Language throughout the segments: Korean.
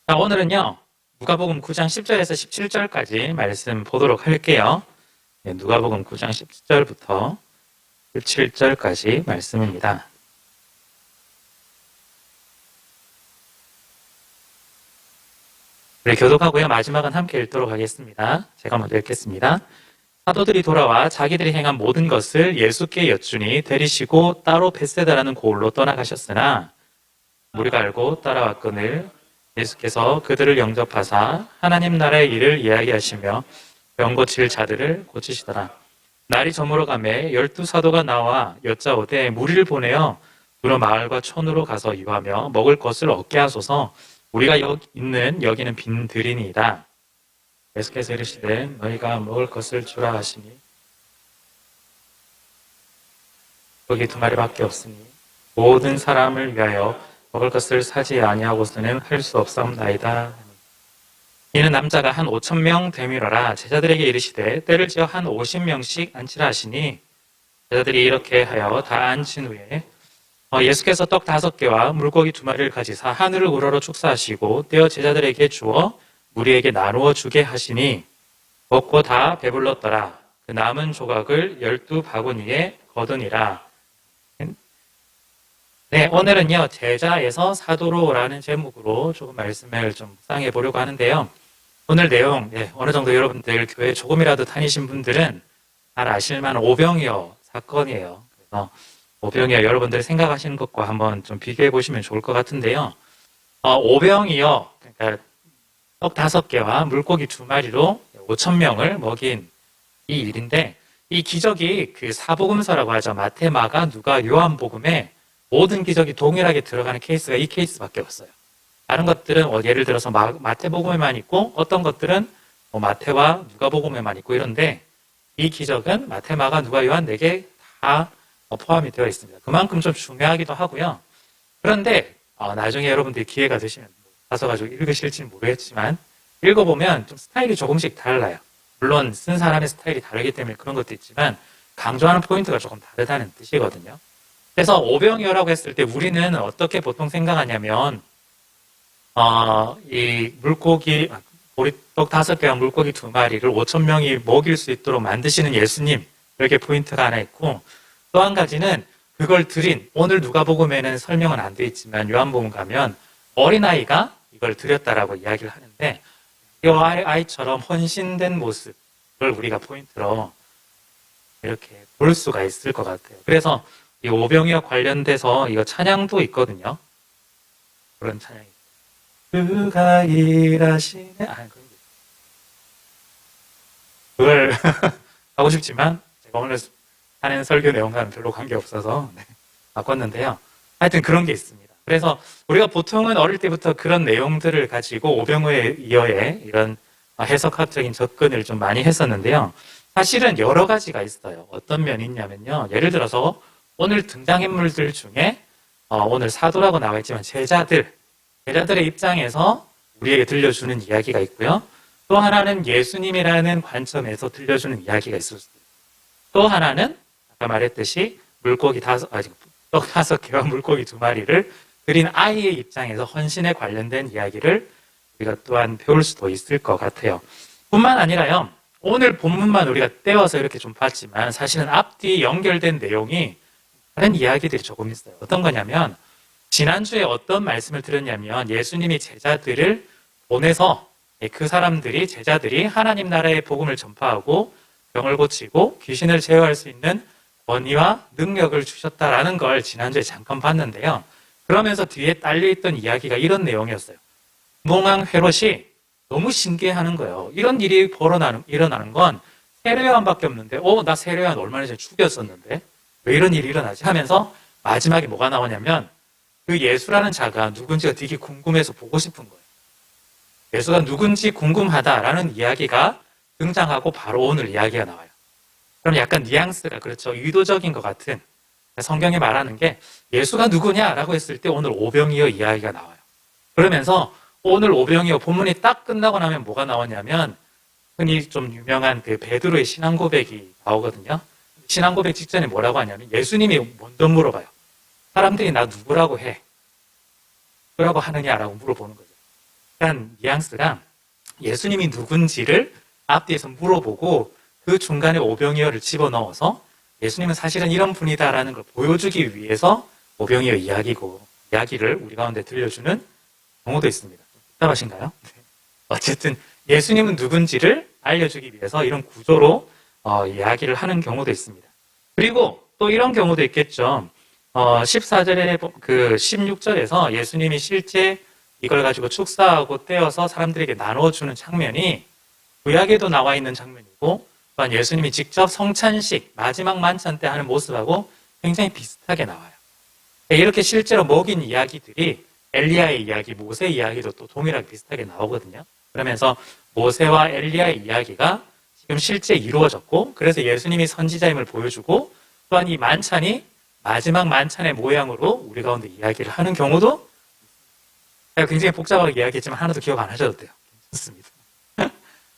자, 오늘은요, 누가복음 9장 10절에서 17절까지 말씀 보도록 할게요. 네, 누가복음 9장 10절부터 17절까지 말씀입니다. 네, 교독하고요. 마지막은 함께 읽도록 하겠습니다. 제가 먼저 읽겠습니다. 사도들이 돌아와 자기들이 행한 모든 것을 예수께 여쭈니 데리시고 따로 벳세다라는 고을로 떠나가셨으나 우리가 알고 따라왔거늘 예수께서 그들을 영접하사 하나님 나라의 일을 이야기하시며 병 고칠 자들을 고치시더라. 날이 저물어가매 12사도가 나와 여짜오되 무리를 보내어 두로 마을과 촌으로 가서 이유하며 먹을 것을 얻게 하소서. 우리가 있는 여기는 빈 들이니이다. 예수께서 이르시되 너희가 먹을 것을 주라 하시니 거기 2마리밖에 없으니 모든 사람을 위하여 먹을 것을 사지 아니하고서는 할 수 없사옵나이다. 이는 남자가 한 5,000명 되밀어라. 제자들에게 이르시되 때를 지어 한 50명씩 앉히라 하시니 제자들이 이렇게 하여 다 앉힌 후에 예수께서 떡 5개와 물고기 2마리를 가지사 하늘을 우러러 축사하시고 떼어 제자들에게 주어 무리에게 나누어 주게 하시니 먹고 다 배불렀더라. 그 남은 조각을 12바구니에 거두니라. 네, 오늘은요, 제자에서 사도로라는 제목으로 조금 말씀을 좀 묵상해 보려고 하는데요. 오늘 내용, 어느 정도 여러분들 교회 조금이라도 다니신 분들은 잘 아실 만한 오병이어 사건이에요. 그래서 오병이어 여러분들 생각하시는 것과 한번 좀 비교해 보시면 좋을 것 같은데요. 오병이어, 그러니까 떡 5개와 물고기 2마리로 5,000명을 먹인 이 일인데, 이 기적이 그 사복음서라고 하죠. 마태, 마가, 누가, 요한복음에 모든 기적이 동일하게 들어가는 케이스가 이 케이스밖에 없어요. 다른 것들은 예를 들어서 마태복음에만 있고 어떤 것들은 마태와 누가복음에만 있고 이런데 이 기적은 마태, 마가, 누가, 요한 4개 다 포함이 되어 있습니다. 그만큼 좀 중요하기도 하고요. 그런데 나중에 여러분들이 기회가 되시면 가서 가지고 읽으실지는 모르겠지만 읽어보면 좀 스타일이 조금씩 달라요. 물론 쓴 사람의 스타일이 다르기 때문에 그런 것도 있지만 강조하는 포인트가 조금 다르다는 뜻이거든요. 그래서 오병이어라고 했을 때 우리는 어떻게 보통 생각하냐면 이 물고기 보리떡 5개와 물고기 2마리를 5,000명이 먹일 수 있도록 만드시는 예수님, 이렇게 포인트가 하나 있고, 또 한 가지는 그걸 드린, 오늘 누가복음에는 설명은 안 돼 있지만 요한복음 가면 어린아이가 이걸 드렸다라고 이야기를 하는데 이 아이처럼 헌신된 모습을 우리가 포인트로 이렇게 볼 수가 있을 것 같아요. 그래서 이 오병이어 관련돼서 이거 찬양도 있거든요. 그런 찬양이. 그가 일하시네. 그걸 하고 싶지만 제가 오늘 하는 설교 내용과는 별로 관계없어서 바꿨는데요. 하여튼 그런 게 있습니다. 그래서 우리가 보통은 어릴 때부터 그런 내용들을 가지고 오병이어의 이런 해석학적인 접근을 좀 많이 했었는데요. 사실은 여러 가지가 있어요. 어떤 면이 있냐면요. 예를 들어서 오늘 등장인물들 중에 오늘 사도라고 나와 있지만 제자들의 입장에서 우리에게 들려주는 이야기가 있고요. 또 하나는 예수님이라는 관점에서 들려주는 이야기가 있을 수도 있어요. 또 하나는 아까 말했듯이 떡 5개와 물고기 2마리를 드린 아이의 입장에서 헌신에 관련된 이야기를 우리가 또한 배울 수도 있을 것 같아요. 뿐만 아니라요. 오늘 본문만 우리가 떼어서 이렇게 좀 봤지만 사실은 앞뒤 연결된 내용이 다른 이야기들이 조금 있어요. 어떤 거냐면 지난주에 어떤 말씀을 드렸냐면 예수님이 제자들을 보내서 그 제자들이 하나님 나라의 복음을 전파하고 병을 고치고 귀신을 제어할 수 있는 권위와 능력을 주셨다라는 걸 지난주에 잠깐 봤는데요. 그러면서 뒤에 딸려있던 이야기가 이런 내용이었어요. 몽왕 헤롯이 너무 신기해하는 거예요. 이런 일이 일어나는 건 세례요한밖에 없는데 나 세례요한 얼마나 전에 죽였었는데 왜 이런 일이 일어나지 하면서 마지막에 뭐가 나오냐면 그 예수라는 자가 누군지가 되게 궁금해서 보고 싶은 거예요. 예수가 누군지 궁금하다라는 이야기가 등장하고 바로 오늘 이야기가 나와요. 그럼 약간 뉘앙스가 그렇죠. 의도적인 것 같은 성경이 말하는 게 예수가 누구냐라고 했을 때 오늘 오병이어 이야기가 나와요. 그러면서 오늘 오병이어 본문이 딱 끝나고 나면 뭐가 나오냐면 흔히 좀 유명한 그 베드로의 신앙 고백이 나오거든요. 신앙 고백 직전에 뭐라고 하냐면 예수님이 먼저 물어봐요. 사람들이 나 누구라고 해? 누구라고 하느냐라고 물어보는 거죠. 약간 뉘앙스가 예수님이 누군지를 앞뒤에서 물어보고 그 중간에 오병이어를 집어넣어서 예수님은 사실은 이런 분이다라는 걸 보여주기 위해서 오병이어 이야기를 우리 가운데 들려주는 경우도 있습니다. 답하신가요? 네. 어쨌든 예수님은 누군지를 알려주기 위해서 이런 구조로 이야기를 하는 경우도 있습니다. 그리고 또 이런 경우도 있겠죠. 14절에 16절에서 예수님이 실제 이걸 가지고 축사하고 떼어서 사람들에게 나눠주는 장면이 구약에도 나와 있는 장면이고 또한 예수님이 직접 성찬식 마지막 만찬 때 하는 모습하고 굉장히 비슷하게 나와요. 이렇게 실제로 먹인 이야기들이 엘리야의 이야기, 모세 이야기도 또 동일하게 비슷하게 나오거든요. 그러면서 모세와 엘리야의 이야기가 지금 실제 이루어졌고 그래서 예수님이 선지자임을 보여주고 또한 이 만찬이 마지막 만찬의 모양으로 우리 가운데 이야기를 하는 경우도 굉장히 복잡하게 이야기했지만 하나도 기억 안 하셔도 돼요. 괜찮습니다.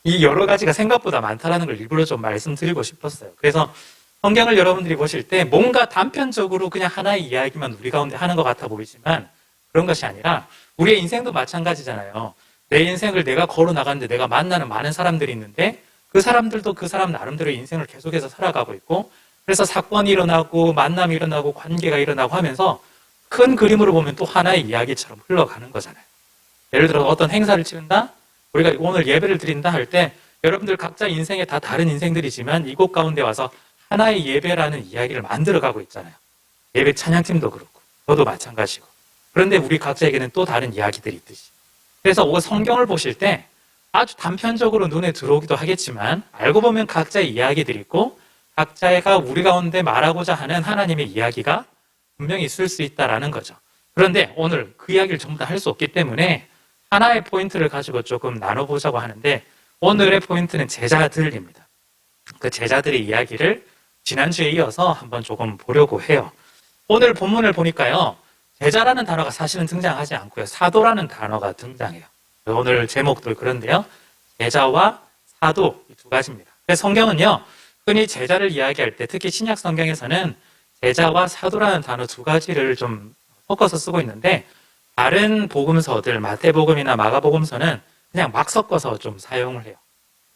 이 여러 가지가 생각보다 많다라는 걸 일부러 좀 말씀드리고 싶었어요. 그래서 성경을 여러분들이 보실 때 뭔가 단편적으로 그냥 하나의 이야기만 우리 가운데 하는 것 같아 보이지만 그런 것이 아니라 우리의 인생도 마찬가지잖아요. 내 인생을 내가 걸어나가는데 내가 만나는 많은 사람들이 있는데 그 사람들도 그 사람 나름대로 인생을 계속해서 살아가고 있고 그래서 사건이 일어나고 만남이 일어나고 관계가 일어나고 하면서 큰 그림으로 보면 또 하나의 이야기처럼 흘러가는 거잖아요. 예를 들어 어떤 행사를 치른다? 우리가 오늘 예배를 드린다 할 때 여러분들 각자 인생에 다 다른 인생들이지만 이곳 가운데 와서 하나의 예배라는 이야기를 만들어가고 있잖아요. 예배 찬양팀도 그렇고 저도 마찬가지고 그런데 우리 각자에게는 또 다른 이야기들이 있듯이 그래서 성경을 보실 때 아주 단편적으로 눈에 들어오기도 하겠지만 알고 보면 각자의 이야기들이 있고 각자가 우리 가운데 말하고자 하는 하나님의 이야기가 분명히 있을 수 있다라는 거죠. 그런데 오늘 그 이야기를 전부 다 할 수 없기 때문에 하나의 포인트를 가지고 조금 나눠보자고 하는데 오늘의 포인트는 제자들입니다. 그 제자들의 이야기를 지난주에 이어서 한번 조금 보려고 해요. 오늘 본문을 보니까요. 제자라는 단어가 사실은 등장하지 않고요. 사도라는 단어가 등장해요. 오늘 제목도 그런데요. 제자와 사도 이 두 가지입니다. 그래서 성경은요. 흔히 제자를 이야기할 때 특히 신약 성경에서는 제자와 사도라는 단어 두 가지를 좀 섞어서 쓰고 있는데 다른 복음서들 마태복음이나 마가복음서는 그냥 막 섞어서 좀 사용을 해요.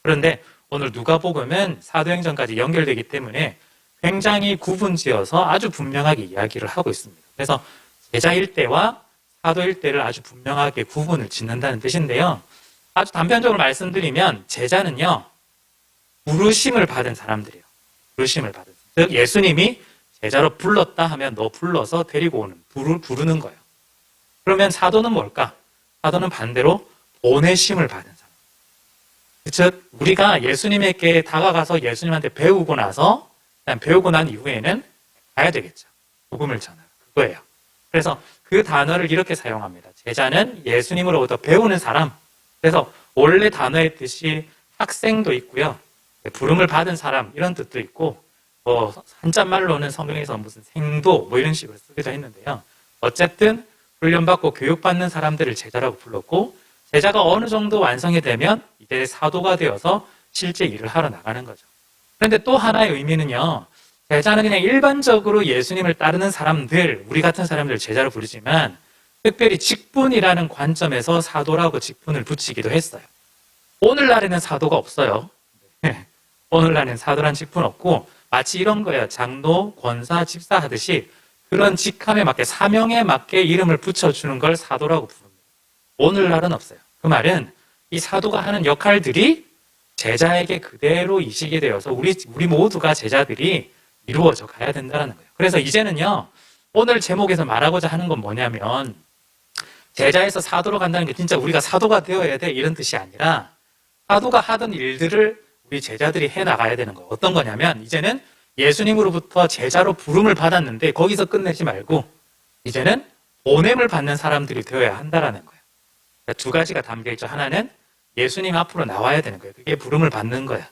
그런데 오늘 누가복음은 사도행전까지 연결되기 때문에 굉장히 구분지어서 아주 분명하게 이야기를 하고 있습니다. 그래서 제자일 때와 사도일 때를 아주 분명하게 구분을 짓는다는 뜻인데요. 아주 단편적으로 말씀드리면 제자는요. 부르심을 받은 사람들이에요. 부르심을 받은. 즉 예수님이 제자로 불렀다 하면 너 불러서 데리고 오는, 부르는 거예요. 그러면 사도는 뭘까? 사도는 반대로 보내심을 받은 사람. 즉 우리가 예수님에게 다가가서 예수님한테 배우고 나서 배우고 난 이후에는 가야 되겠죠. 복음을 전하러. 그거예요. 그래서 그 단어를 이렇게 사용합니다. 제자는 예수님으로부터 배우는 사람. 그래서 원래 단어의 뜻이 학생도 있고요. 부름을 받은 사람 이런 뜻도 있고 한자말로는 성경에서 무슨 생도 이런 식으로 쓰기도 했는데요. 어쨌든 훈련받고 교육받는 사람들을 제자라고 불렀고 제자가 어느 정도 완성이 되면 이제 사도가 되어서 실제 일을 하러 나가는 거죠. 그런데 또 하나의 의미는요. 제자는 그냥 일반적으로 예수님을 따르는 사람들, 우리 같은 사람들 제자로 부르지만 특별히 직분이라는 관점에서 사도라고 직분을 붙이기도 했어요. 오늘날에는 사도가 없어요. 오늘날에는 사도란 직분 없고 마치 이런 거예요. 장로, 권사, 집사 하듯이 그런 직함에 맞게 사명에 맞게 이름을 붙여주는 걸 사도라고 부릅니다. 오늘날은 없어요. 그 말은 이 사도가 하는 역할들이 제자에게 그대로 이식이 되어서 우리 모두가 제자들이 이루어져 가야 된다는 거예요. 그래서 이제는요. 오늘 제목에서 말하고자 하는 건 뭐냐면 제자에서 사도로 간다는 게 진짜 우리가 사도가 되어야 돼 이런 뜻이 아니라 사도가 하던 일들을 우리 제자들이 해나가야 되는 거예요. 어떤 거냐면 이제는 예수님으로부터 제자로 부름을 받았는데 거기서 끝내지 말고 이제는 보냄을 받는 사람들이 되어야 한다는 거예요. 그러니까 두 가지가 담겨있죠. 하나는 예수님 앞으로 나와야 되는 거예요. 그게 부름을 받는 거예요.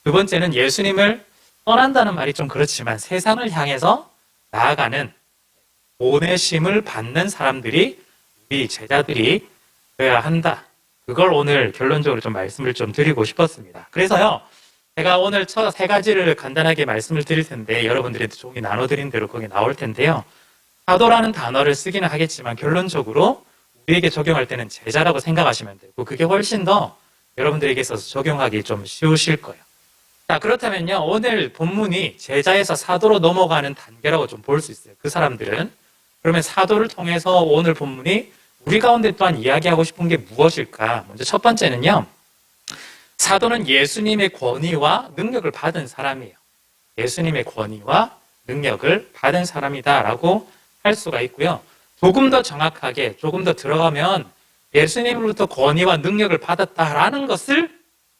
두 번째는 예수님을 떠난다는 말이 좀 그렇지만 세상을 향해서 나아가는 보내심을 받는 사람들이 우리 제자들이 되어야 한다. 그걸 오늘 결론적으로 좀 말씀을 좀 드리고 싶었습니다. 그래서요, 제가 오늘 첫 세 가지를 간단하게 말씀을 드릴 텐데 여러분들한테 종이 나눠드린 대로 거기 나올 텐데요. 사도라는 단어를 쓰기는 하겠지만 결론적으로 우리에게 적용할 때는 제자라고 생각하시면 되고 그게 훨씬 더 여러분들에게 있어서 적용하기 좀 쉬우실 거예요. 자, 그렇다면요. 오늘 본문이 제자에서 사도로 넘어가는 단계라고 좀 볼 수 있어요. 그 사람들은. 그러면 사도를 통해서 오늘 본문이 우리 가운데 또한 이야기하고 싶은 게 무엇일까? 먼저 첫 번째는요. 사도는 예수님의 권위와 능력을 받은 사람이에요. 예수님의 권위와 능력을 받은 사람이다라고 할 수가 있고요. 조금 더 정확하게, 조금 더 들어가면 예수님으로부터 권위와 능력을 받았다라는 것을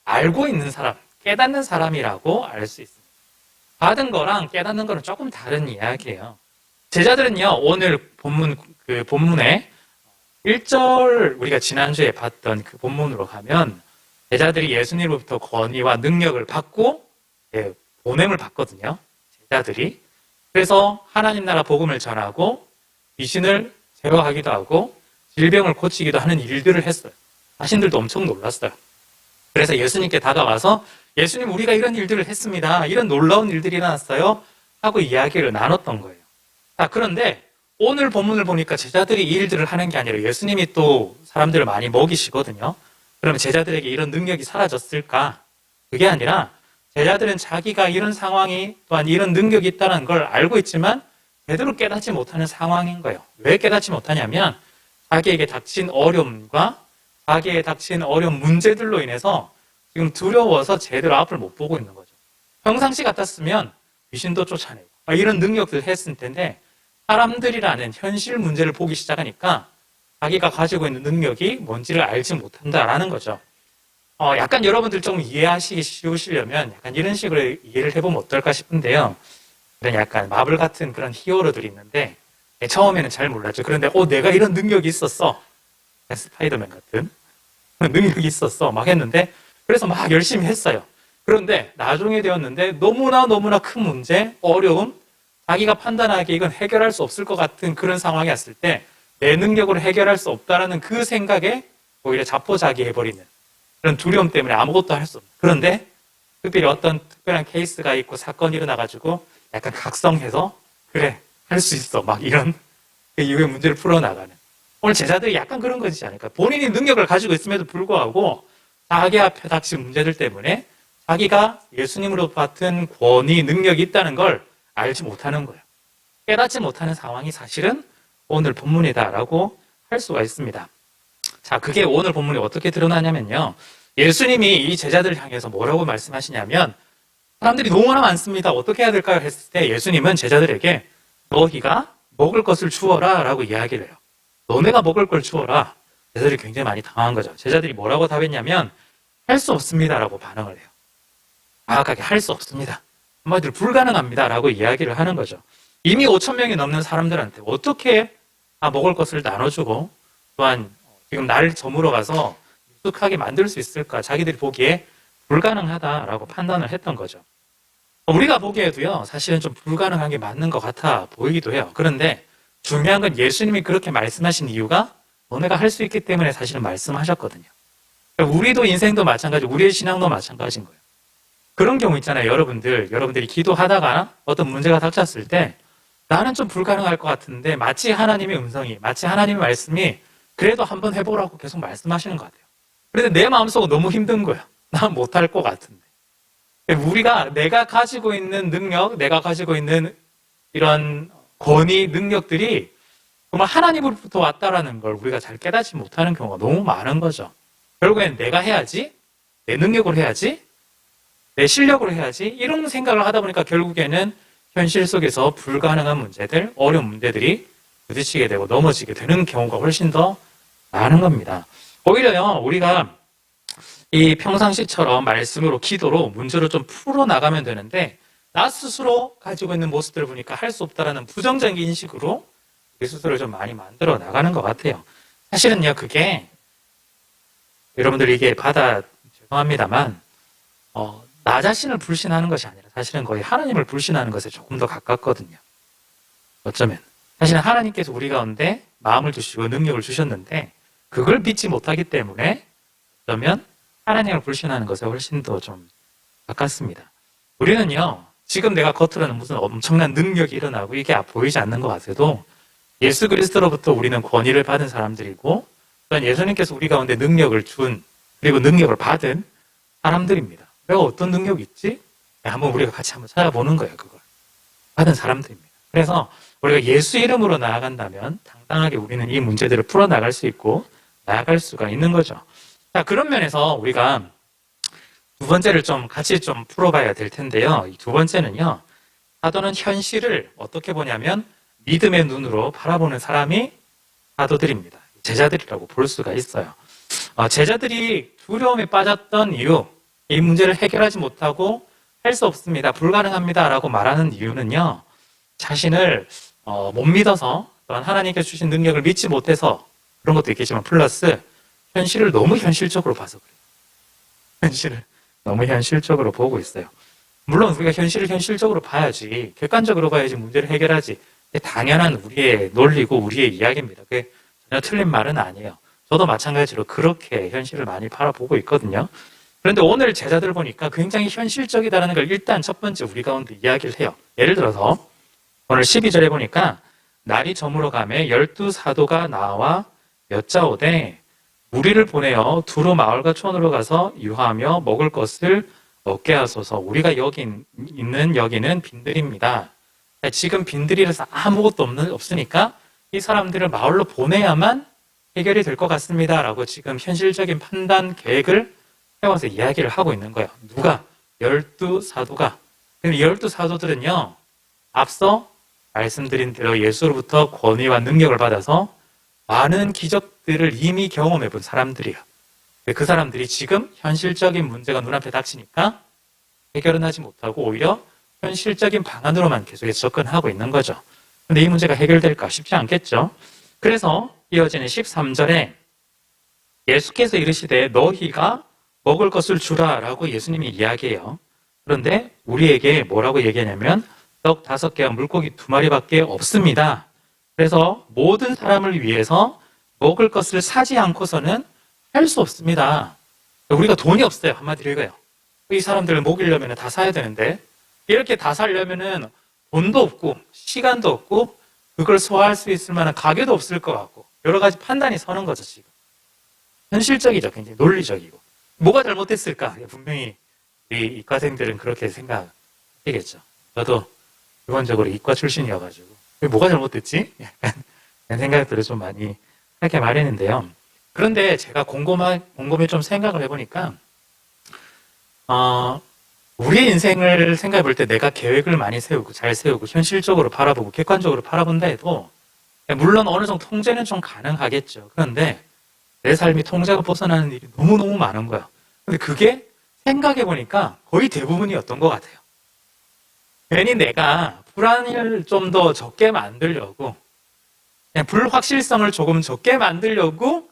알고 있는 사람, 깨닫는 사람이라고 알 수 있습니다. 받은 거랑 깨닫는 거는 조금 다른 이야기예요. 제자들은요, 오늘 본문에 1절 우리가 지난주에 봤던 그 본문으로 가면 제자들이 예수님으로부터 권위와 능력을 받고 보냄을 받거든요. 제자들이. 그래서 하나님 나라 복음을 전하고 귀신을 제어하기도 하고 질병을 고치기도 하는 일들을 했어요. 자신들도 엄청 놀랐어요. 그래서 예수님께 다가와서 예수님 우리가 이런 일들을 했습니다. 이런 놀라운 일들이 일어났어요. 하고 이야기를 나눴던 거예요. 자, 그런데 오늘 본문을 보니까 제자들이 이 일들을 하는 게 아니라 예수님이 또 사람들을 많이 먹이시거든요. 그러면 제자들에게 이런 능력이 사라졌을까? 그게 아니라 제자들은 자기가 이런 상황이 또한 이런 능력이 있다는 걸 알고 있지만 제대로 깨닫지 못하는 상황인 거예요. 왜 깨닫지 못하냐면 자기에게 닥친 어려움과 자기에게 닥친 어려운 문제들로 인해서 지금 두려워서 제대로 앞을 못 보고 있는 거죠. 평상시 같았으면 귀신도 쫓아내고 이런 능력들 했을 텐데 사람들이라는 현실 문제를 보기 시작하니까 자기가 가지고 있는 능력이 뭔지를 알지 못한다라는 거죠. 약간 여러분들 좀 이해하시기 쉬우시려면 약간 이런 식으로 이해를 해보면 어떨까 싶은데요. 그런 약간 마블 같은 그런 히어로들이 있는데 처음에는 잘 몰랐죠. 그런데 내가 이런 능력이 있었어. 스파이더맨 같은 능력이 있었어. 막 했는데 그래서 막 열심히 했어요. 그런데 나중에 되었는데 너무나 큰 문제, 어려움, 자기가 판단하기에 이건 해결할 수 없을 것 같은 그런 상황이 왔을 때 내 능력으로 해결할 수 없다라는 그 생각에 오히려 자포자기해버리는 그런 두려움 때문에 아무것도 할 수 없는. 그런데 특별히 어떤 특별한 케이스가 있고 사건이 일어나가지고 약간 각성해서 그래 할 수 있어 막 이런 이후의 문제를 풀어나가는. 오늘 제자들이 약간 그런 거지 않을까. 본인이 능력을 가지고 있음에도 불구하고 자기 앞에 닥친 문제들 때문에 자기가 예수님으로 받은 권위, 능력이 있다는 걸 알지 못하는 거예요. 깨닫지 못하는 상황이 사실은 오늘 본문이다라고 할 수가 있습니다. 자, 그게 오늘 본문이 어떻게 드러나냐면요. 예수님이 이 제자들을 향해서 뭐라고 말씀하시냐면 사람들이 너무나 많습니다. 어떻게 해야 될까요? 했을 때 예수님은 제자들에게 너희가 먹을 것을 주어라 라고 이야기를 해요. 너네가 먹을 걸 주어라. 제자들이 굉장히 많이 당황한 거죠. 제자들이 뭐라고 답했냐면 할 수 없습니다 라고 반응을 해요. 정확하게 할 수 없습니다. 한마디로 불가능합니다 라고 이야기를 하는 거죠. 이미 5천 명이 넘는 사람들한테 어떻게 먹을 것을 나눠주고 또한 지금 날 저물어 가서 익숙하게 만들 수 있을까? 자기들이 보기에 불가능하다라고 판단을 했던 거죠. 우리가 보기에도요, 사실은 좀 불가능한 게 맞는 것 같아 보이기도 해요. 그런데 중요한 건 예수님이 그렇게 말씀하신 이유가 너네가 할 수 있기 때문에 사실은 말씀하셨거든요. 우리도 인생도 마찬가지고 우리의 신앙도 마찬가지인 거예요. 그런 경우 있잖아요. 여러분들이 기도하다가 어떤 문제가 닥쳤을 때 나는 좀 불가능할 것 같은데 마치 하나님의 음성이, 마치 하나님의 말씀이 그래도 한번 해보라고 계속 말씀하시는 것 같아요. 그런데 내 마음속은 너무 힘든 거야. 난 못할 것 같은데. 내가 가지고 있는 능력, 내가 가지고 있는 이런 권위, 능력들이 정말 하나님으로부터 왔다라는 걸 우리가 잘 깨닫지 못하는 경우가 너무 많은 거죠. 결국엔 내가 해야지, 내 능력으로 해야지, 내 실력으로 해야지, 이런 생각을 하다 보니까 결국에는 현실 속에서 불가능한 문제들, 어려운 문제들이 부딪히게 되고 넘어지게 되는 경우가 훨씬 더 많은 겁니다. 오히려요, 우리가 이 평상시처럼 말씀으로 기도로 문제를 좀 풀어나가면 되는데 나 스스로 가지고 있는 모습들을 보니까 할 수 없다라는 부정적인 인식으로 우리 스스로를 좀 많이 만들어 나가는 것 같아요. 사실은요, 그게 여러분들 이게 죄송합니다만 나 자신을 불신하는 것이 아니라 사실은 거의 하나님을 불신하는 것에 조금 더 가깝거든요. 어쩌면 사실은 하나님께서 우리 가운데 마음을 주시고 능력을 주셨는데 그걸 믿지 못하기 때문에 어쩌면 하나님을 불신하는 것에 훨씬 더 좀 가깝습니다. 우리는요, 지금 내가 겉으로는 무슨 엄청난 능력이 일어나고 이게 보이지 않는 것 같아도 예수 그리스도로부터 우리는 권위를 받은 사람들이고 또한 예수님께서 우리 가운데 능력을 준, 그리고 능력을 받은 사람들입니다. 내가 어떤 능력이 있지? 한번 우리가 같이 한번 찾아보는 거예요, 그걸. 받은 사람들입니다. 그래서 우리가 예수 이름으로 나아간다면 당당하게 우리는 이 문제들을 풀어나갈 수 있고 나아갈 수가 있는 거죠. 자, 그런 면에서 우리가 두 번째를 좀 같이 좀 풀어봐야 될 텐데요. 이 두 번째는요, 사도는 현실을 어떻게 보냐면 믿음의 눈으로 바라보는 사람이 사도들입니다. 제자들이라고 볼 수가 있어요. 제자들이 두려움에 빠졌던 이유, 이 문제를 해결하지 못하고 할 수 없습니다, 불가능합니다 라고 말하는 이유는요, 자신을 못 믿어서, 또한 하나님께서 주신 능력을 믿지 못해서 그런 것도 있겠지만 플러스 현실을 너무 현실적으로 봐서 그래요. 현실을 너무 현실적으로 보고 있어요. 물론 우리가 현실을 현실적으로 봐야지, 객관적으로 봐야지 문제를 해결하지, 당연한 우리의 논리고 우리의 이야기입니다. 그게 전혀 틀린 말은 아니에요. 저도 마찬가지로 그렇게 현실을 많이 바라보고 있거든요. 그런데 오늘 제자들 보니까 굉장히 현실적이다라는 걸 일단 첫 번째 우리 가운데 이야기를 해요. 예를 들어서 오늘 12절에 보니까 날이 저물어 가매 12사도가 나와 여짜오되 우리를 보내어 두루 마을과 촌으로 가서 유하며 먹을 것을 얻게 하소서. 우리가 있는 여기는 빈들입니다. 지금 빈들이라서 아무것도 없으니까 이 사람들을 마을로 보내야만 해결이 될 것 같습니다 라고 지금 현실적인 판단 계획을 세워서 이야기를 하고 있는 거예요. 누가? 12사도가. 근데 12사도들은요, 앞서 말씀드린 대로 예수로부터 권위와 능력을 받아서 많은 기적들을 이미 경험해 본 사람들이에요. 그 사람들이 지금 현실적인 문제가 눈앞에 닥치니까 해결은 하지 못하고 오히려 현실적인 방안으로만 계속해서 접근하고 있는 거죠. 근데 이 문제가 해결될까? 쉽지 않겠죠. 그래서 이어지는 13절에 예수께서 이르시되 너희가 먹을 것을 주라 라고 예수님이 이야기해요. 그런데 우리에게 뭐라고 얘기하냐면 떡 5개와 물고기 2마리밖에 없습니다. 그래서 모든 사람을 위해서 먹을 것을 사지 않고서는 할 수 없습니다. 우리가 돈이 없어요. 한마디로 이거예요. 이 사람들을 먹이려면 다 사야 되는데 이렇게 다 사려면은 돈도 없고 시간도 없고 그걸 소화할 수 있을 만한 가게도 없을 것 같고 여러 가지 판단이 서는 거죠. 지금 현실적이죠. 굉장히 논리적이고 뭐가 잘못됐을까? 분명히 우리 이과생들은 그렇게 생각하겠죠. 저도 기본적으로 이과 출신이어가지고 뭐가 잘못됐지? 약간 이런 생각들을 좀 많이 하게 마련인데요. 그런데 제가 곰곰이 좀 생각을 해보니까 우리의 인생을 생각해 볼 때 내가 계획을 많이 세우고 잘 세우고 현실적으로 바라보고 객관적으로 바라본다 해도 물론 어느 정도 통제는 좀 가능하겠죠. 그런데 내 삶이 통제가 벗어나는 일이 너무너무 많은 거야. 근데 그게 생각해 보니까 거의 대부분이었던 것 같아요. 괜히 내가 불안을 좀 더 적게 만들려고 그냥 불확실성을 조금 적게 만들려고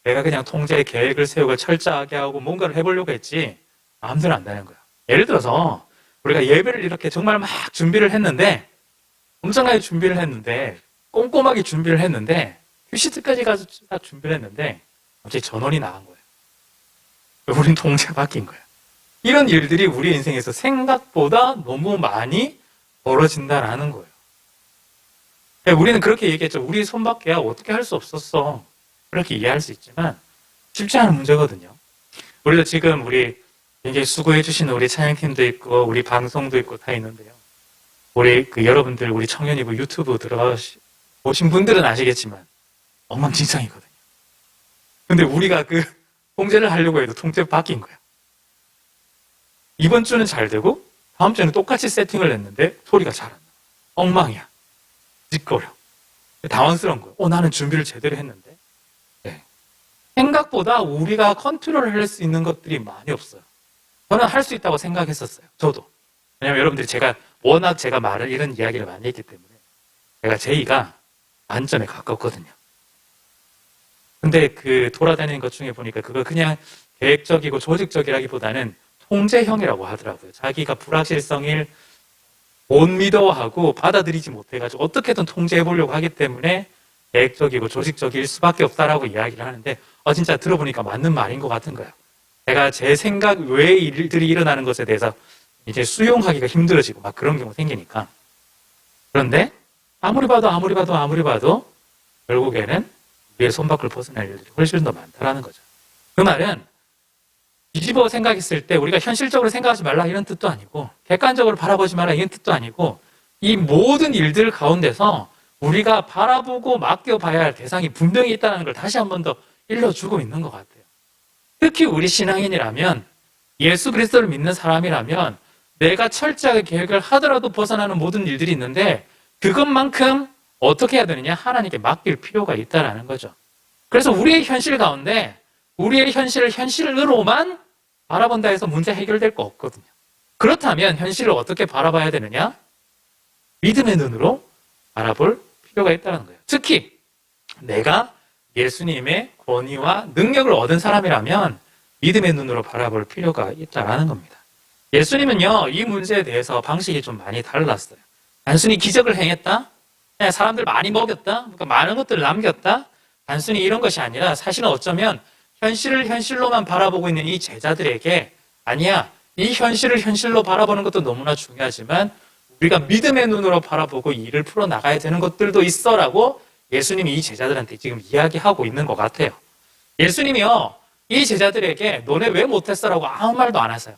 내가 그냥 통제 계획을 세우고 철저하게 하고 뭔가를 해보려고 했지 마음대로 안 되는 거야. 예를 들어서 우리가 예배를 이렇게 정말 막 준비를 했는데 엄청나게 준비를 했는데 꼼꼼하게 준비를 했는데 큐시트까지 가서 딱 준비를 했는데 갑자기 전원이 나간 거예요. 우린 통제 바뀐 거예요. 이런 일들이 우리 인생에서 생각보다 너무 많이 벌어진다라는 거예요. 우리는 그렇게 얘기했죠. 우리 손밖에야 어떻게 할 수 없었어. 그렇게 이해할 수 있지만 쉽지 않은 문제거든요. 우리도 지금 우리 굉장히 수고해 주시는 우리 찬양팀도 있고 우리 방송도 있고 다 있는데요. 우리 여러분들 우리 청년이고 유튜브 보신 분들은 아시겠지만 엉망진창이거든요. 근데 우리가 통제를 하려고 해도 통제 바뀐 거야. 이번 주는 잘 되고 다음 주에는 똑같이 세팅을 했는데 소리가 잘 안 나. 엉망이야. 짓거려. 당황스러운 거예요. 나는 준비를 제대로 했는데. 네. 생각보다 우리가 컨트롤을 할 수 있는 것들이 많이 없어요. 저는 할 수 있다고 생각했었어요. 저도. 왜냐하면 여러분들이 워낙 제가 이런 이야기를 많이 했기 때문에 제가 제2가 만점에 가깝거든요. 근데 돌아다니는 것 중에 보니까 그거 그냥 계획적이고 조직적이라기보다는 통제형이라고 하더라고요. 자기가 불확실성을 못 믿어하고 받아들이지 못해가지고 어떻게든 통제해보려고 하기 때문에 계획적이고 조직적일 수밖에 없다라고 이야기를 하는데 진짜 들어보니까 맞는 말인 것 같은 거예요. 제가 제 생각 외의 일들이 일어나는 것에 대해서 이제 수용하기가 힘들어지고 막 그런 경우 생기니까. 그런데 아무리 봐도 결국에는 우리의 손 밖을 벗어날 일들이 훨씬 더 많다라는 거죠. 그 말은 뒤집어 생각했을 때 우리가 현실적으로 생각하지 말라 이런 뜻도 아니고 객관적으로 바라보지 말라 이런 뜻도 아니고 이 모든 일들 가운데서 우리가 바라보고 맡겨봐야 할 대상이 분명히 있다는 걸 다시 한 번 더 일러주고 있는 것 같아요. 특히 우리 신앙인이라면 예수 그리스도를 믿는 사람이라면 내가 철저하게 계획을 하더라도 벗어나는 모든 일들이 있는데 그것만큼 어떻게 해야 되느냐? 하나님께 맡길 필요가 있다는 거죠. 그래서 우리의 현실 가운데 우리의 현실을 현실으로만 바라본다 해서 문제 해결될 거 없거든요. 그렇다면 현실을 어떻게 바라봐야 되느냐? 믿음의 눈으로 바라볼 필요가 있다는 거예요. 특히 내가 예수님의 권위와 능력을 얻은 사람이라면 믿음의 눈으로 바라볼 필요가 있다는 겁니다. 예수님은요, 이 문제에 대해서 방식이 좀 많이 달랐어요. 단순히 기적을 행했다? 그냥 사람들 많이 먹였다? 그러니까 많은 것들을 남겼다? 단순히 이런 것이 아니라 사실은 어쩌면 현실을 현실로만 바라보고 있는 이 제자들에게 아니야, 이 현실을 현실로 바라보는 것도 너무나 중요하지만 우리가 믿음의 눈으로 바라보고 일을 풀어나가야 되는 것들도 있어라고 예수님이 이 제자들한테 지금 이야기하고 있는 것 같아요. 예수님이요, 이 제자들에게 너네 왜 못했어라고 아무 말도 안 하세요.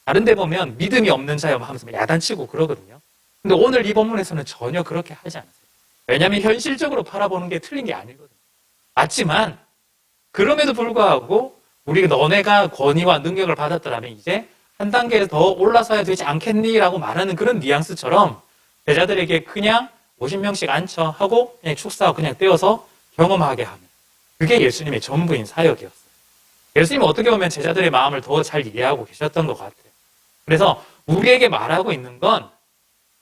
다른 데 보면 믿음이 없는 자여 하면서 야단치고 그러거든요. 근데 오늘 이 본문에서는 전혀 그렇게 하지 않으세요. 왜냐하면 현실적으로 바라보는 게 틀린 게 아니거든요. 맞지만 그럼에도 불구하고 우리가 너네가 권위와 능력을 받았더라면 이제 한 단계 더 올라서야 되지 않겠니? 라고 말하는 그런 뉘앙스처럼 제자들에게 그냥 50명씩 앉혀 하고 그냥 축사하고 그냥 떼어서 경험하게 하는 그게 예수님의 전부인 사역이었어요. 예수님은 어떻게 보면 제자들의 마음을 더 잘 이해하고 계셨던 것 같아요. 그래서 우리에게 말하고 있는 건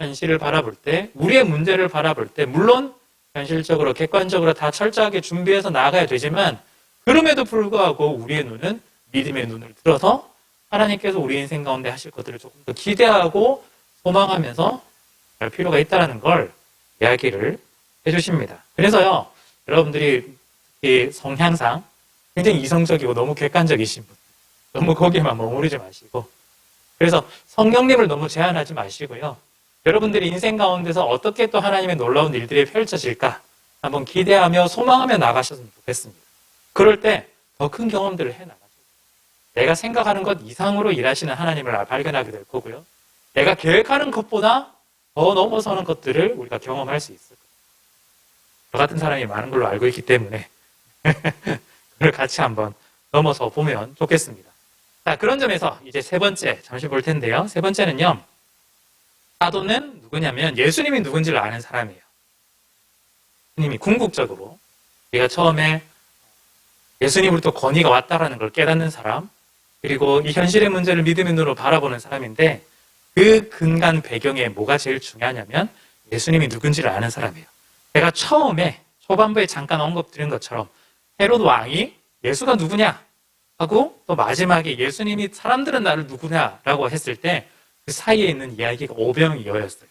현실을 바라볼 때, 우리의 문제를 바라볼 때, 물론 현실적으로, 객관적으로 다 철저하게 준비해서 나아가야 되지만, 그럼에도 불구하고 우리의 눈은 믿음의 눈을 들어서 하나님께서 우리 인생 가운데 하실 것들을 조금 더 기대하고 소망하면서 갈 필요가 있다는 걸 이야기를 해주십니다. 그래서요, 여러분들이 특히 성향상 굉장히 이성적이고 너무 객관적이신 분, 너무 거기에만 머무르지 마시고, 그래서 성령님을 너무 제한하지 마시고요. 여러분들이 인생 가운데서 어떻게 또 하나님의 놀라운 일들이 펼쳐질까 한번 기대하며 소망하며 나가셨으면 좋겠습니다. 그럴 때 더 큰 경험들을 해나가죠. 내가 생각하는 것 이상으로 일하시는 하나님을 발견하게 될 거고요. 내가 계획하는 것보다 더 넘어서는 것들을 우리가 경험할 수 있을 거예요. 저 같은 사람이 많은 걸로 알고 있기 때문에 그걸 같이 한번 넘어서 보면 좋겠습니다. 자, 그런 점에서 이제 세 번째 잠시 볼 텐데요. 세 번째는요. 사도는 누구냐면 예수님이 누군지를 아는 사람이에요. 예수님이 궁극적으로 우리가 처음에 예수님으로부터 권위가 왔다라는 걸 깨닫는 사람, 그리고 이 현실의 문제를 믿음의 눈으로 바라보는 사람인데 그 근간 배경에 뭐가 제일 중요하냐면 예수님이 누군지를 아는 사람이에요. 제가 처음에 초반부에 잠깐 언급드린 것처럼 헤롯 왕이 예수가 누구냐 하고 또 마지막에 예수님이 사람들은 나를 누구냐라고 했을 때 그 사이에 있는 이야기가 오병이어였어요.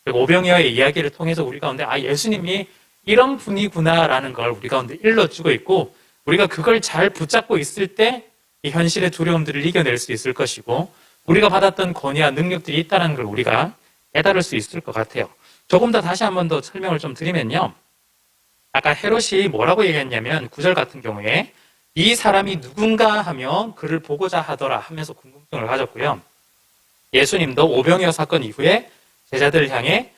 그리고 오병이어의 이야기를 통해서 우리 가운데 예수님이 이런 분이구나라는 걸 우리 가운데 일러주고 있고 우리가 그걸 잘 붙잡고 있을 때 이 현실의 두려움들을 이겨낼 수 있을 것이고 우리가 받았던 권위와 능력들이 있다는 걸 우리가 깨달을 수 있을 것 같아요. 조금 더 다시 한 번 더 설명을 좀 드리면요. 아까 헤롯이 뭐라고 얘기했냐면 9절 같은 경우에 이 사람이 누군가 하며 그를 보고자 하더라 하면서 궁금증을 가졌고요. 예수님도 오병이어 사건 이후에 제자들을 향해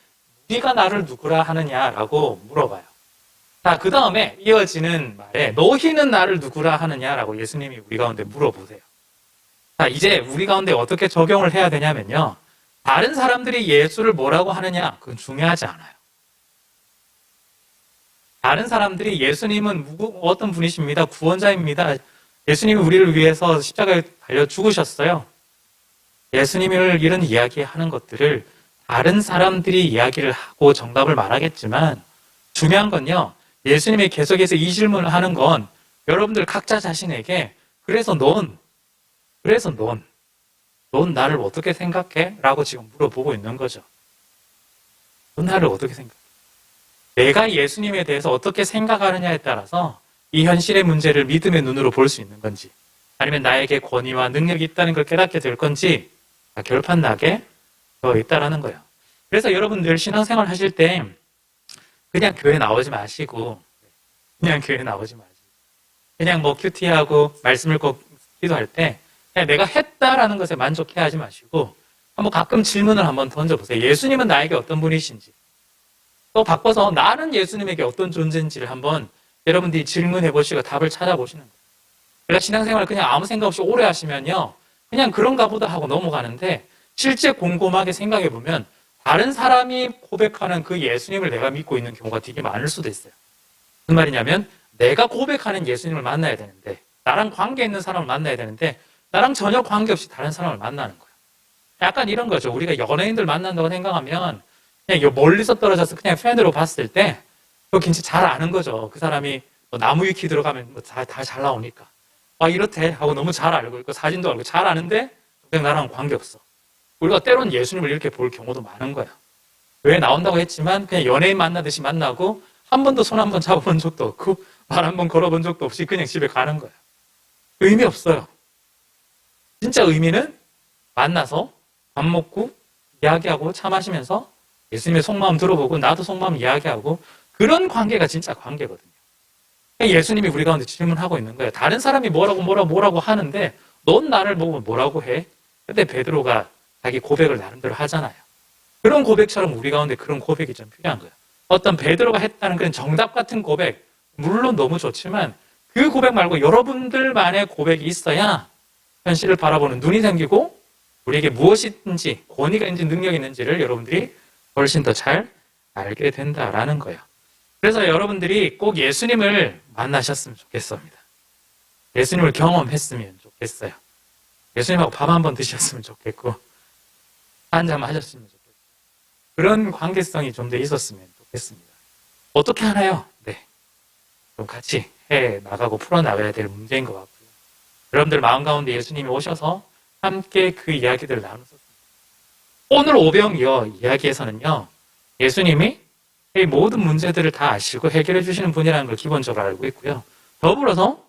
네가 나를 누구라 하느냐라고 물어봐요. 자, 그 다음에 이어지는 말에 너희는 나를 누구라 하느냐라고 예수님이 우리 가운데 물어보세요. 자, 이제 우리 가운데 어떻게 적용을 해야 되냐면요. 다른 사람들이 예수를 뭐라고 하느냐, 그건 중요하지 않아요. 다른 사람들이 예수님은 어떤 분이십니다. 구원자입니다. 예수님이 우리를 위해서 십자가에 달려 죽으셨어요. 예수님을 이런 이야기하는 것들을 다른 사람들이 이야기를 하고 정답을 말하겠지만 중요한 건요. 예수님이 계속해서 이 질문을 하는 건 여러분들 각자 자신에게 그래서 넌 나를 어떻게 생각해? 라고 지금 물어보고 있는 거죠. 넌 나를 어떻게 생각해? 내가 예수님에 대해서 어떻게 생각하느냐에 따라서 이 현실의 문제를 믿음의 눈으로 볼 수 있는 건지 아니면 나에게 권위와 능력이 있다는 걸 깨닫게 될 건지 결판나게 더 있다라는 거예요. 그래서 여러분들 신앙생활 하실 때 그냥 교회 나오지 마시고 그냥 교회 나오지 말지. 그냥 뭐 큐티하고 말씀을 꼭 기도할 때 그냥 내가 했다라는 것에 만족해 하지 마시고 한번 가끔 질문을 한번 던져보세요. 예수님은 나에게 어떤 분이신지, 또 바꿔서 나는 예수님에게 어떤 존재인지를 한번 여러분들이 질문해 보시고 답을 찾아보시는 거예요. 우리가 신앙생활을 그냥 아무 생각 없이 오래 하시면요, 그냥 그런가 보다 하고 넘어가는데 실제 곰곰하게 생각해 보면 다른 사람이 고백하는 그 예수님을 내가 믿고 있는 경우가 되게 많을 수도 있어요. 무슨 말이냐면 내가 고백하는 예수님을 만나야 되는데, 나랑 관계 있는 사람을 만나야 되는데 나랑 전혀 관계없이 다른 사람을 만나는 거예요. 약간 이런 거죠. 우리가 연예인들 만난다고 생각하면 그냥 멀리서 떨어져서 그냥 팬으로 봤을 때 그거 진짜 잘 아는 거죠. 그 사람이 뭐 나무 위키 들어가면 다 잘 나오니까 이렇대 하고 너무 잘 알고 있고 사진도 알고 잘 아는데 그냥 나랑 관계없어. 우리가 때론 예수님을 이렇게 볼 경우도 많은 거예요. 왜 나온다고 했지만 그냥 연예인 만나듯이 만나고 한 번도 손 한 번 잡아본 적도 없고 말 한 번 걸어본 적도 없이 그냥 집에 가는 거예요. 의미 없어요. 진짜 의미는 만나서 밥 먹고 이야기하고 차 마시면서 예수님의 속마음 들어보고 나도 속마음 이야기하고 그런 관계가 진짜 관계거든요. 예수님이 우리 가운데 질문하고 있는 거예요. 다른 사람이 뭐라고 하는데 넌 나를 보고 뭐라고 해? 그때 베드로가 자기 고백을 나름대로 하잖아요. 그런 고백처럼 우리 가운데 그런 고백이 좀 필요한 거예요. 어떤 베드로가 했다는 그런 정답 같은 고백, 물론 너무 좋지만 그 고백 말고 여러분들만의 고백이 있어야 현실을 바라보는 눈이 생기고 우리에게 무엇인지 권위가 있는지 능력이 있는지를 여러분들이 훨씬 더 잘 알게 된다라는 거예요. 그래서 여러분들이 꼭 예수님을 만나셨으면 좋겠습니다. 예수님을 경험했으면 좋겠어요. 예수님하고 밥 한번 드셨으면 좋겠고 한잔 하셨으면 좋겠고 그런 관계성이 좀 더 있었으면 좋겠습니다. 어떻게 하나요? 네, 좀 같이 해 나가고 풀어나가야 될 문제인 것 같고요. 여러분들 마음 가운데 예수님이 오셔서 함께 그 이야기들을 나눴었습니다. 오늘 오병이어 이야기에서는요, 예수님이 이 모든 문제들을 다 아시고 해결해 주시는 분이라는 걸 기본적으로 알고 있고요. 더불어서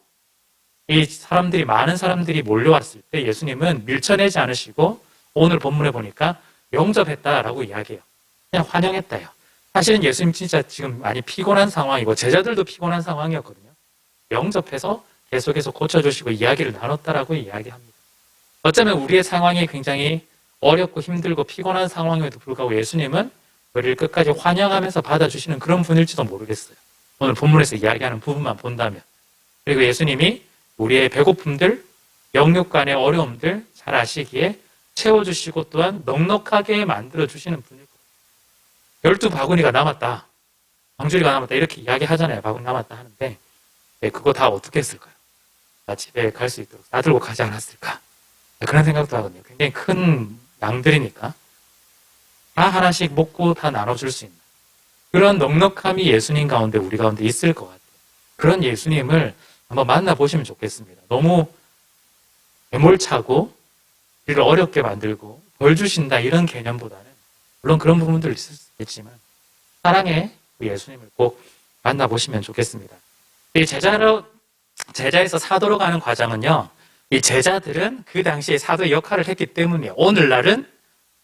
이 사람들이 많은 사람들이 몰려왔을 때 예수님은 밀쳐내지 않으시고 오늘 본문에 보니까 영접했다라고 이야기해요. 그냥 환영했다요. 사실은 예수님 진짜 지금 많이 피곤한 상황이고 제자들도 피곤한 상황이었거든요. 영접해서 계속해서 고쳐주시고 이야기를 나눴다라고 이야기합니다. 어쩌면 우리의 상황이 굉장히 어렵고 힘들고 피곤한 상황에도 불구하고 예수님은 우리를 끝까지 환영하면서 받아주시는 그런 분일지도 모르겠어요. 오늘 본문에서 이야기하는 부분만 본다면. 그리고 예수님이 우리의 배고픔들, 영육간의 어려움들 잘 아시기에 채워주시고 또한 넉넉하게 만들어주시는 분일 거예요. 12바구니가 남았다. 방주리가 남았다. 이렇게 이야기하잖아요. 바구니 남았다 하는데 그거 다 어떻게 했을까요? 다 집에 갈 수 있도록 싸들고 가지 않았을까? 그런 생각도 하거든요. 굉장히 큰 양들이니까 다 하나씩 먹고 다 나눠줄 수 있는 그런 넉넉함이 예수님 가운데 우리 가운데 있을 것 같아요. 그런 예수님을 한번 만나보시면 좋겠습니다. 너무 매몰차고 우리를 어렵게 만들고 벌 주신다 이런 개념보다는 물론 그런 부분도 있을 수 있겠지만 사랑의 예수님을 꼭 만나보시면 좋겠습니다. 이 제자에서 사도로 가는 과정은요, 이 제자들은 그 당시에 사도의 역할을 했기 때문에 오늘날은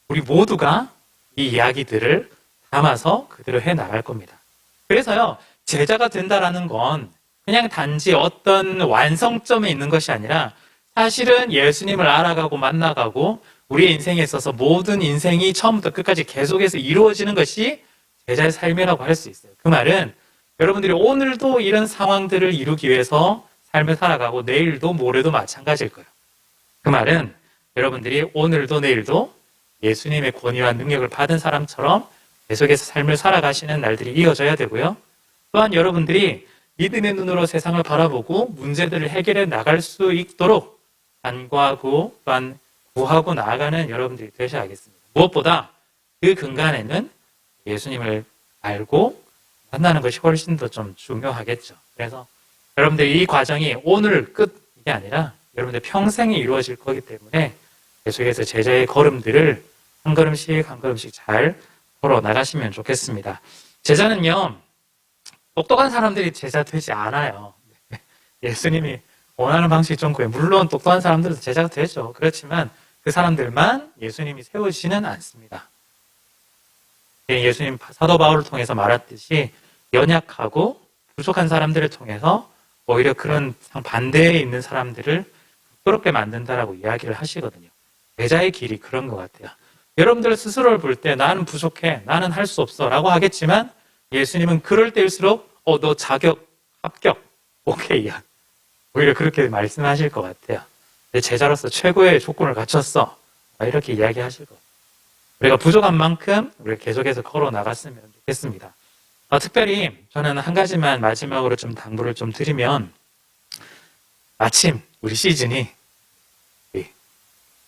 우리 모두가 이 이야기들을 담아서 그대로 해나갈 겁니다. 그래서요, 제자가 된다라는 건 그냥 단지 어떤 완성점에 있는 것이 아니라 사실은 예수님을 알아가고 만나가고 우리의 인생에 있어서 모든 인생이 처음부터 끝까지 계속해서 이루어지는 것이 제자의 삶이라고 할 수 있어요. 그 말은 여러분들이 오늘도 이런 상황들을 이루기 위해서 삶을 살아가고 내일도 모레도 마찬가지일 거예요. 그 말은 여러분들이 오늘도 내일도 예수님의 권위와 능력을 받은 사람처럼 계속해서 삶을 살아가시는 날들이 이어져야 되고요. 또한 여러분들이 믿음의 눈으로 세상을 바라보고 문제들을 해결해 나갈 수 있도록 간구하고 또한 구하고 나아가는 여러분들이 되셔야겠습니다. 무엇보다 그 근간에는 예수님을 알고 만나는 것이 훨씬 더 좀 중요하겠죠. 그래서 여러분들 이 과정이 오늘 끝이 아니라 여러분들 평생이 이루어질 거기 때문에 계속해서 제자의 걸음들을 한 걸음씩 한 걸음씩 잘 걸어 나가시면 좋겠습니다. 제자는요, 똑똑한 사람들이 제자 되지 않아요. 예수님이 원하는 방식이 좀 그래요. 물론 똑똑한 사람들도 제자가 되죠. 그렇지만 그 사람들만 예수님이 세우지는 않습니다. 예수님 사도 바울을 통해서 말했듯이 연약하고 부족한 사람들을 통해서 오히려 그런 반대에 있는 사람들을 부끄럽게 만든다라고 이야기를 하시거든요. 제자의 길이 그런 것 같아요. 여러분들 스스로를 볼 때 나는 부족해, 나는 할 수 없어 라고 하겠지만 예수님은 그럴 때일수록 너 자격, 합격, 오케이야. 오히려 그렇게 말씀하실 것 같아요. 내 제자로서 최고의 조건을 갖췄어. 이렇게 이야기하실 것 같아요. 우리가 부족한 만큼 우리가 계속해서 걸어 나갔으면 좋겠습니다. 특별히 저는 한 가지만 마지막으로 좀 당부를 좀 드리면 마침 우리 시즌이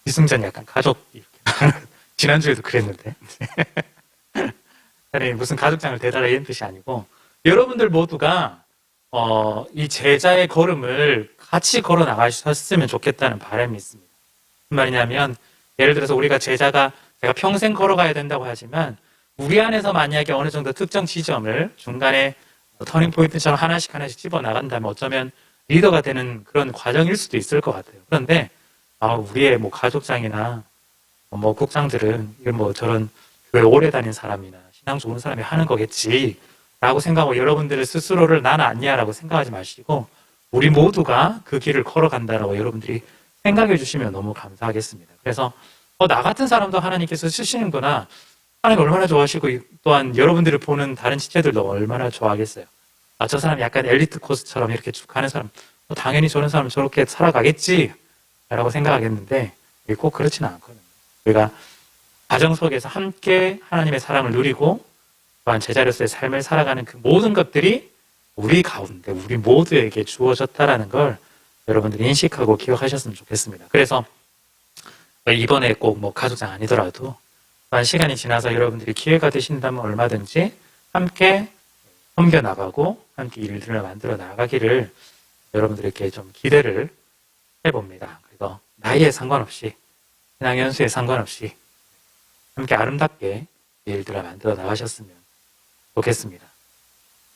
기승전 약간 가족 이렇게 지난주에도 그랬는데 아니 무슨 가족장을 대달라 이런 뜻이 아니고 여러분들 모두가 이 제자의 걸음을 같이 걸어 나가셨으면 좋겠다는 바람이 있습니다. 무슨 말이냐면 예를 들어서 우리가 제가 평생 걸어가야 된다고 하지만 우리 안에서 만약에 어느 정도 특정 지점을 중간에 터닝 포인트처럼 하나씩 집어 나간다면 어쩌면 리더가 되는 그런 과정일 수도 있을 것 같아요. 그런데 우리의 뭐 가족장이나 뭐 국장들은 이건 뭐 저런 교회 오래 다닌 사람이나 신앙 좋은 사람이 하는 거겠지 라고 생각하고 여러분들의 스스로를 나는 아니야 라고 생각하지 마시고 우리 모두가 그 길을 걸어간다라고 여러분들이 생각해 주시면 너무 감사하겠습니다. 그래서 나 같은 사람도 하나님께서 쓰시는구나. 하나님 얼마나 좋아하시고 또한 여러분들을 보는 다른 지체들도 얼마나 좋아하겠어요. 저 사람 약간 엘리트 코스처럼 이렇게 쭉 가는 사람 당연히 저런 사람은 저렇게 살아가겠지 라고 생각하겠는데 꼭 그렇지는 않거든요. 우리가 가정 속에서 함께 하나님의 사랑을 누리고 또한 제자로서의 삶을 살아가는 그 모든 것들이 우리 가운데 우리 모두에게 주어졌다라는 걸 여러분들이 인식하고 기억하셨으면 좋겠습니다. 그래서 이번에 꼭 뭐 가족장 아니더라도 또한 시간이 지나서 여러분들이 기회가 되신다면 얼마든지 함께 섬겨나가고 함께 일들을 만들어 나가기를 여러분들에게 좀 기대를 해봅니다. 그래서 나이에 상관없이 신앙 연수에 상관없이 함께 아름답게 일들을 만들어 나가셨으면 좋겠습니다.